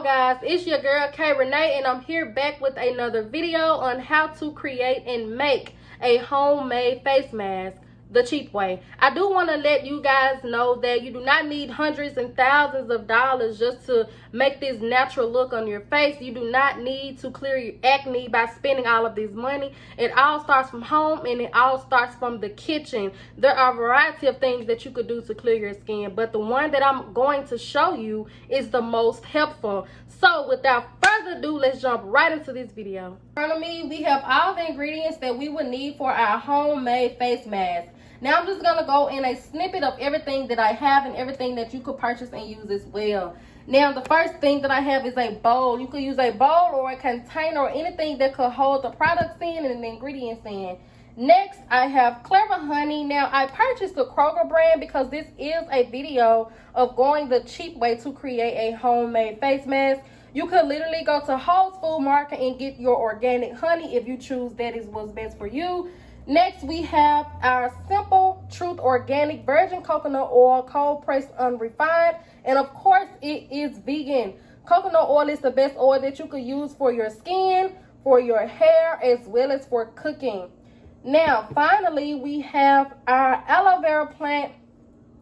guys, it's your girl K Renee, and I'm here back with another video on how to create and make a homemade face mask the cheap way. I do want to let you guys know that you do not need hundreds and thousands of dollars just to make this natural look on your face. You do not need to clear your acne by spending all of this money. It all starts from home, and it all starts from the kitchen. There are a variety of things that you could do to clear your skin, but the one that I'm going to show you is the most helpful. So without further ado, let's jump right into this video. In front of me, we have all the ingredients that we would need for our homemade face mask. Now I'm just going to go in a snippet of everything that I have and everything that you could purchase and use as well. Now the first thing that I have is a bowl. You could use a bowl or a container or anything that could hold the products in and the ingredients in. Next, I have Clever Honey. Now I purchased the Kroger brand because this is a video of going the cheap way to create a homemade face mask. You could literally go to WholeFoods market and get your organic honey if you choose that is what's best for you. Next, we have our Simple Truth Organic Virgin Coconut Oil, cold pressed unrefined, and of course it is vegan. Coconut oil is the best oil that you could use for your skin, for your hair, as well as for cooking. Now finally, we have our aloe vera plant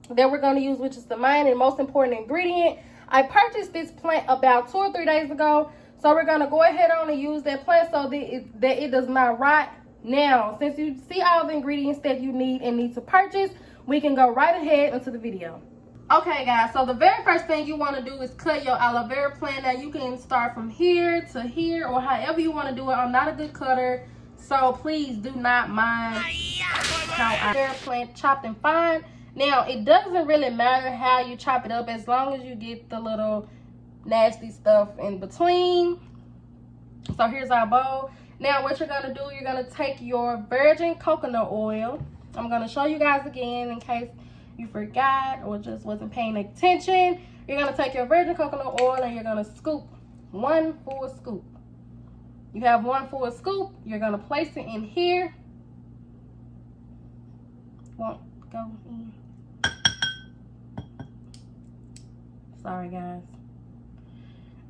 that we're going to use, which is the main and most important ingredient. I purchased this plant about 2 or 3 days ago, so we're going to go ahead on and use that plant so that it does not rot. Now, since you see all the ingredients that you need and need to purchase, we can go right ahead into the video. Okay, guys, so the very first thing you want to do is cut your aloe vera plant. Now, you can start from here to here or however you want to do it. I'm not a good cutter, so please do not mind how aloe vera plant chopped and fine. Now, it doesn't really matter how you chop it up as long as you get the little nasty stuff in between. So here's our bowl. Now what you're going to do, you're going to take your virgin coconut oil. I'm going to show you guys again in case you forgot or just wasn't paying attention. You're going to take your virgin coconut oil and you're going to scoop 1 full scoop. You have 1 full scoop. You're going to place it in here. Won't go in. Sorry, guys.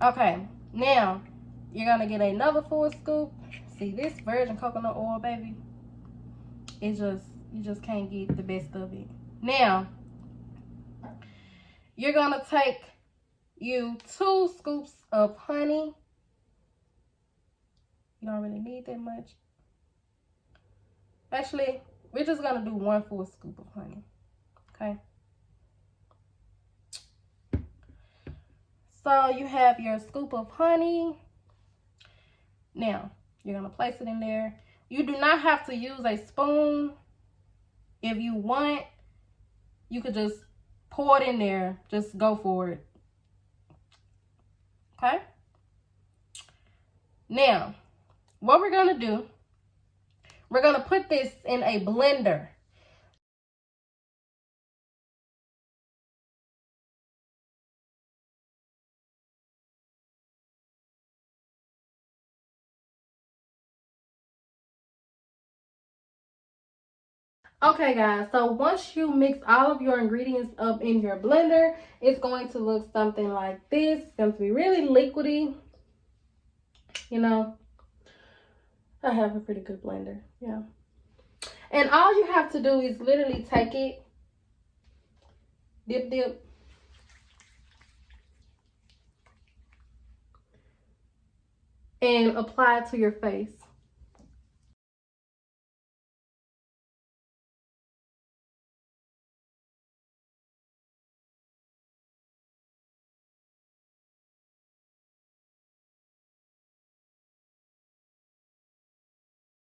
Okay, now you're going to get another full scoop. See, this virgin coconut oil, baby, you just can't get the best of it. Now, you're going to take you 2 scoops of honey. You don't really need that much. Actually, we're just going to do 1 full scoop of honey, okay? So you have your scoop of honey. Now, you're going to place it in there. You do not have to use a spoon. If you want, you could just pour it in there. Just go for it. Okay? Now, what we're going to do, we're going to put this in a blender. Okay, guys, so once you mix all of your ingredients up in your blender, it's going to look something like this. It's going to be really liquidy. You know, I have a pretty good blender, yeah. And all you have to do is literally take it, dip, and apply it to your face.